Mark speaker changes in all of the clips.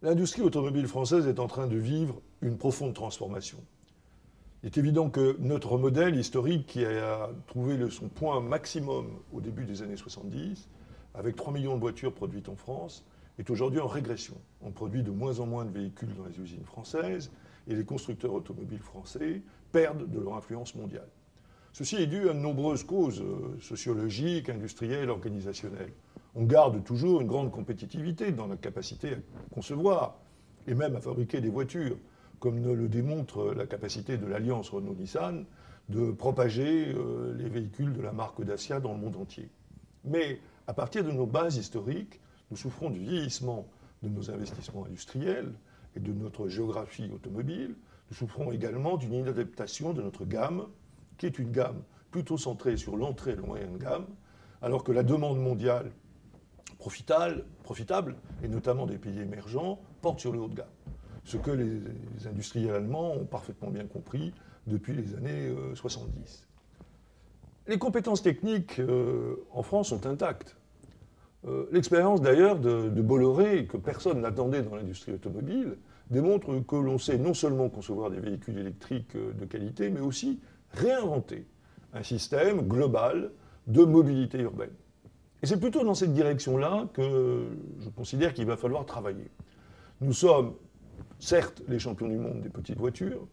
Speaker 1: L'industrie automobile française est en train de vivre une profonde transformation. Il est évident que notre modèle historique, qui a trouvé son point maximum au début des années 70, avec 3 millions de voitures produites en France, est aujourd'hui en régression. On produit de moins en moins de véhicules dans les usines françaises et les constructeurs automobiles français perdent de leur influence mondiale. Ceci est dû à de nombreuses causes sociologiques, industrielles, organisationnelles. On garde toujours une grande compétitivité dans la capacité à concevoir et même à fabriquer des voitures, comme ne le démontre la capacité de l'alliance Renault-Nissan de propager les véhicules de la marque Dacia dans le monde entier. Mais à partir de nos bases historiques, nous souffrons du vieillissement de nos investissements industriels et de notre géographie automobile. Nous souffrons également d'une inadaptation de notre gamme, qui est une gamme plutôt centrée sur l'entrée et le moyen de gamme, alors que la demande mondiale profitable, et notamment des pays émergents, porte sur le haut de gamme. Ce que les industriels allemands ont parfaitement bien compris depuis les années 70. Les compétences techniques en France sont intactes. L'expérience d'ailleurs de Bolloré, que personne n'attendait dans l'industrie automobile, démontre que l'on sait non seulement concevoir des véhicules électriques de qualité, mais aussi réinventer un système global de mobilité urbaine. Et c'est plutôt dans cette direction-là que je considère qu'il va falloir travailler. Nous sommes, certes, les champions du monde des petites voitures,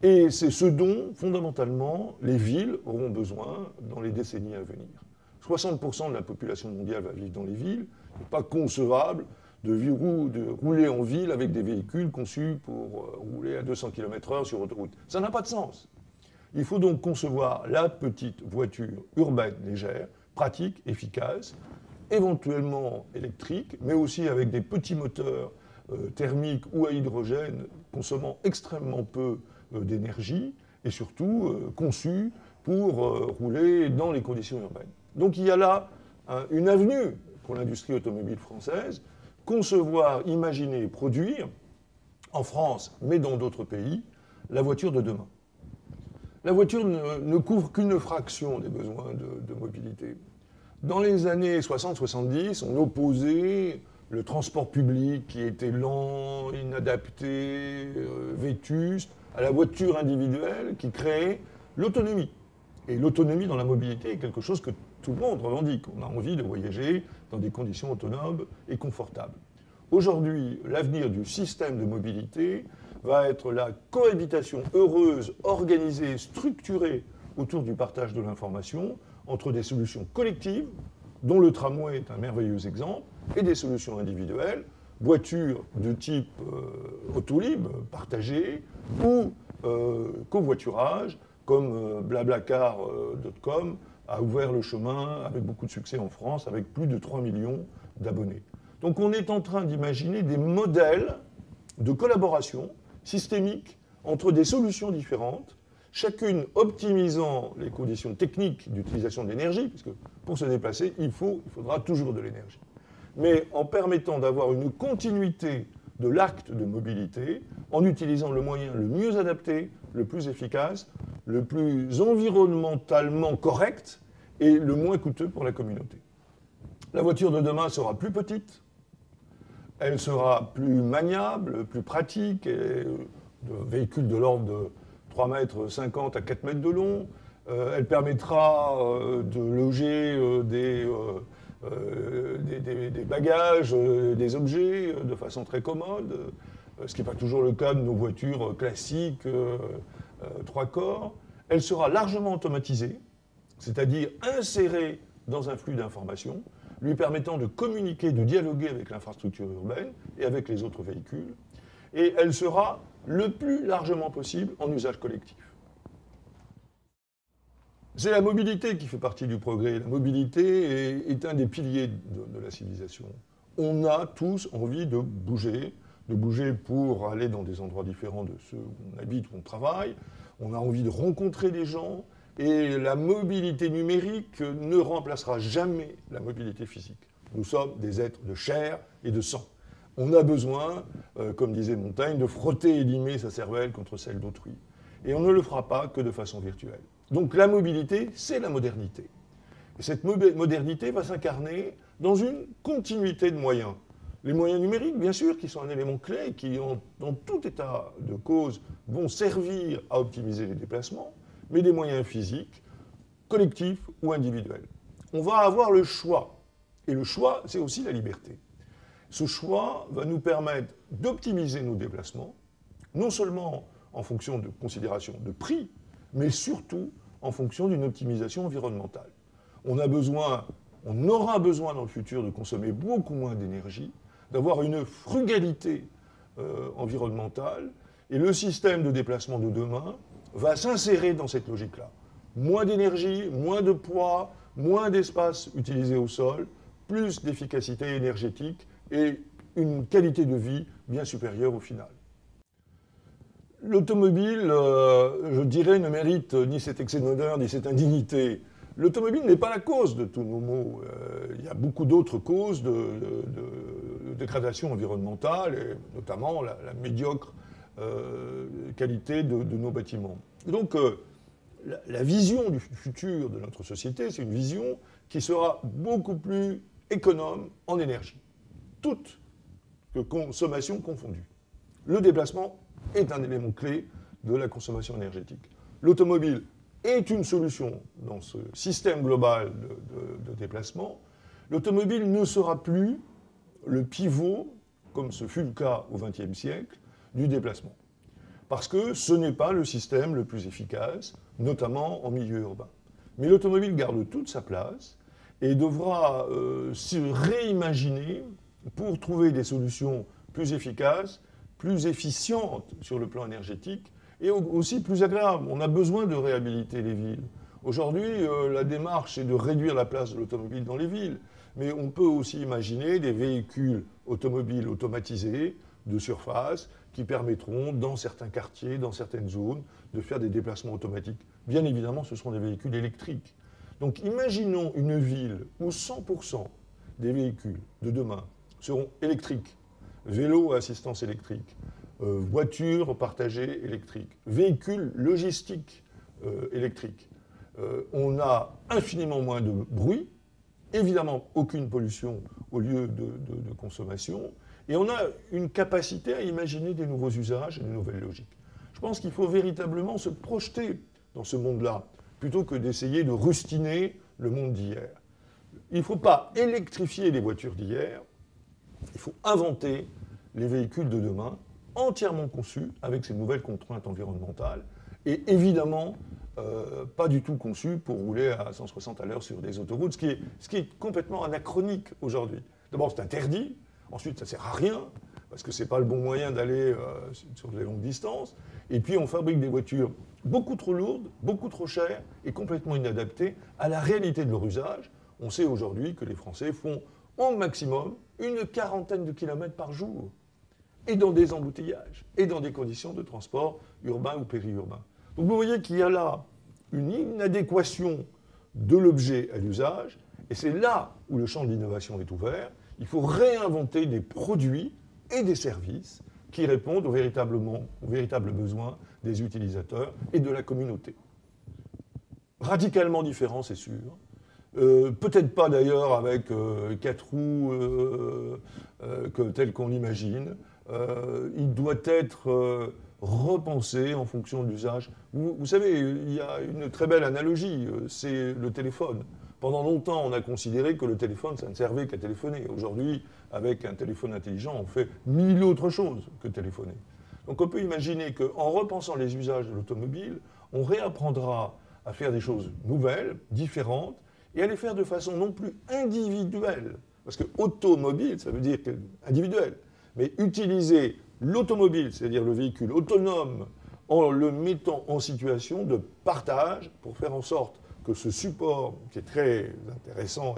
Speaker 1: et c'est ce dont, fondamentalement, les villes auront besoin dans les décennies à venir. 60% de la population mondiale va vivre dans les villes. Il n'est pas concevable de rouler en ville avec des véhicules conçus pour rouler à 200 km/h sur autoroute. Ça n'a pas de sens. Il faut donc concevoir la petite voiture urbaine légère, pratique, efficace, éventuellement électrique, mais aussi avec des petits moteurs thermiques ou à hydrogène consommant extrêmement peu d'énergie et surtout conçus pour rouler dans les conditions urbaines. Donc il y a là une avenue pour l'industrie automobile française, concevoir, imaginer, produire, en France, mais dans d'autres pays, la voiture de demain. La voiture ne couvre qu'une fraction des besoins de mobilité. Dans les années 60-70, on opposait le transport public qui était lent, inadapté, vétuste, à la voiture individuelle qui créait l'autonomie. Et l'autonomie dans la mobilité est quelque chose que tout le monde revendique. On a envie de voyager dans des conditions autonomes et confortables. Aujourd'hui, l'avenir du système de mobilité va être la cohabitation heureuse, organisée, structurée autour du partage de l'information entre des solutions collectives, dont le tramway est un merveilleux exemple, et des solutions individuelles, voitures de type Autolib, partagées, ou covoiturage, comme blablacar.com a ouvert le chemin avec beaucoup de succès en France, avec plus de 3 millions d'abonnés. Donc on est en train d'imaginer des modèles de collaboration systémique entre des solutions différentes, chacune optimisant les conditions techniques d'utilisation de l'énergie, puisque pour se déplacer, il faudra toujours de l'énergie, mais en permettant d'avoir une continuité de l'acte de mobilité, en utilisant le moyen le mieux adapté, le plus efficace, le plus environnementalement correct et le moins coûteux pour la communauté. La voiture de demain sera plus petite, elle sera plus maniable, plus pratique, et de véhicules de l'ordre de 3,50 m à 4 mètres de long. Elle permettra de loger des bagages, des objets de façon très commode, ce qui n'est pas toujours le cas de nos voitures classiques 3 corps. Elle sera largement automatisée, c'est-à-dire insérée dans un flux d'informations, lui permettant de communiquer, de dialoguer avec l'infrastructure urbaine et avec les autres véhicules. Et elle sera le plus largement possible en usage collectif. C'est la mobilité qui fait partie du progrès. La mobilité est un des piliers de la civilisation. On a tous envie de bouger pour aller dans des endroits différents de ceux où on habite, où on travaille. On a envie de rencontrer des gens. Et la mobilité numérique ne remplacera jamais la mobilité physique. Nous sommes des êtres de chair et de sang. On a besoin, comme disait Montaigne, de frotter et limer sa cervelle contre celle d'autrui. Et on ne le fera pas que de façon virtuelle. Donc la mobilité, c'est la modernité. Et cette modernité va s'incarner dans une continuité de moyens. Les moyens numériques, bien sûr, qui sont un élément clé, qui, dans tout état de cause, vont servir à optimiser les déplacements, mais des moyens physiques, collectifs ou individuels. On va avoir le choix. Et le choix, c'est aussi la liberté. Ce choix va nous permettre d'optimiser nos déplacements, non seulement en fonction de considérations de prix, mais surtout en fonction d'une optimisation environnementale. On aura besoin dans le futur de consommer beaucoup moins d'énergie, d'avoir une frugalité environnementale, et le système de déplacement de demain va s'insérer dans cette logique-là. Moins d'énergie, moins de poids, moins d'espace utilisé au sol, plus d'efficacité énergétique et une qualité de vie bien supérieure au final. L'automobile, je dirais, ne mérite ni cet excès d'honneur, ni cette indignité. L'automobile n'est pas la cause de tous nos maux. Il y a beaucoup d'autres causes de dégradation environnementale, et notamment la médiocre qualité de nos bâtiments. Donc, la vision du futur de notre société, c'est une vision qui sera beaucoup plus économe en énergie, toute consommation confondue. Le déplacement est un élément clé de la consommation énergétique. L'automobile est une solution dans ce système global de déplacement. L'automobile ne sera plus le pivot, comme ce fut le cas au XXe siècle, du déplacement. Parce que ce n'est pas le système le plus efficace, notamment en milieu urbain. Mais l'automobile garde toute sa place et devra se réimaginer pour trouver des solutions plus efficaces, plus efficientes sur le plan énergétique et aussi plus agréables. On a besoin de réhabiliter les villes. Aujourd'hui, la démarche est de réduire la place de l'automobile dans les villes, mais on peut aussi imaginer des véhicules automobiles automatisés de surface qui permettront, dans certains quartiers, dans certaines zones, de faire des déplacements automatiques. Bien évidemment, ce seront des véhicules électriques. Donc imaginons une ville où 100% des véhicules de demain seront électriques, vélos à assistance électrique, voitures partagées électriques, véhicules logistiques électriques. On a infiniment moins de bruit, évidemment aucune pollution au lieu de consommation, et on a une capacité à imaginer des nouveaux usages et des nouvelles logiques. Je pense qu'il faut véritablement se projeter dans ce monde-là, plutôt que d'essayer de rustiner le monde d'hier. Il ne faut pas électrifier les voitures d'hier, il faut inventer les véhicules de demain, entièrement conçus avec ces nouvelles contraintes environnementales, et évidemment pas du tout conçus pour rouler à 160 à l'heure sur des autoroutes, ce qui est complètement anachronique aujourd'hui. D'abord, c'est interdit, ensuite, ça ne sert à rien, parce que ce n'est pas le bon moyen d'aller sur des longues distances, et puis on fabrique des voitures beaucoup trop lourdes, beaucoup trop chères, et complètement inadaptées à la réalité de leur usage. On sait aujourd'hui que les Français font au maximum une quarantaine de kilomètres par jour, et dans des embouteillages, et dans des conditions de transport urbain ou périurbain. Donc vous voyez qu'il y a là une inadéquation de l'objet à l'usage, et c'est là où le champ de l'innovation est ouvert. Il faut réinventer des produits et des services qui répondent aux véritables besoins des utilisateurs et de la communauté. Radicalement différent, c'est sûr. Peut-être pas d'ailleurs avec 4 roues tel qu'on l'imagine. Il doit être repensé en fonction de l'usage. Vous savez, il y a une très belle analogie, c'est le téléphone. Pendant longtemps, on a considéré que le téléphone, ça ne servait qu'à téléphoner. Aujourd'hui, avec un téléphone intelligent, on fait 1000 autres choses que téléphoner. Donc on peut imaginer qu'en repensant les usages de l'automobile, on réapprendra à faire des choses nouvelles, différentes, et à les faire de façon non plus individuelle. Parce que automobile, ça veut dire individuel. Mais utiliser l'automobile, c'est-à-dire le véhicule autonome, en le mettant en situation de partage pour faire en sorte que ce support, qui est très intéressant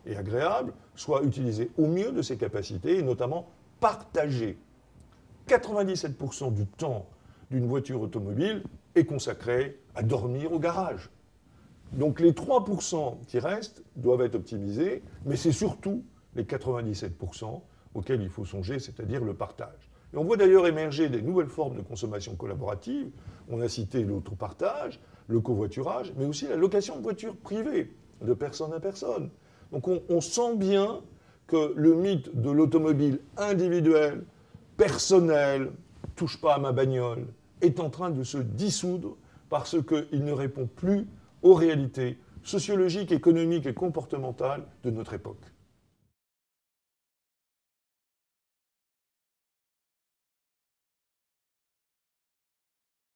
Speaker 1: et agréable, soit utilisé au mieux de ses capacités, et notamment partagé. 97% du temps d'une voiture automobile est consacré à dormir au garage. Donc les 3% qui restent doivent être optimisés, mais c'est surtout les 97% auxquels il faut songer, c'est-à-dire le partage. Et on voit d'ailleurs émerger des nouvelles formes de consommation collaborative. On a cité l'autopartage, le covoiturage, mais aussi la location de voitures privées, de personne à personne. Donc on sent bien que le mythe de l'automobile individuelle, personnelle, touche pas à ma bagnole, est en train de se dissoudre parce qu'il ne répond plus aux réalités sociologiques, économiques et comportementales de notre époque.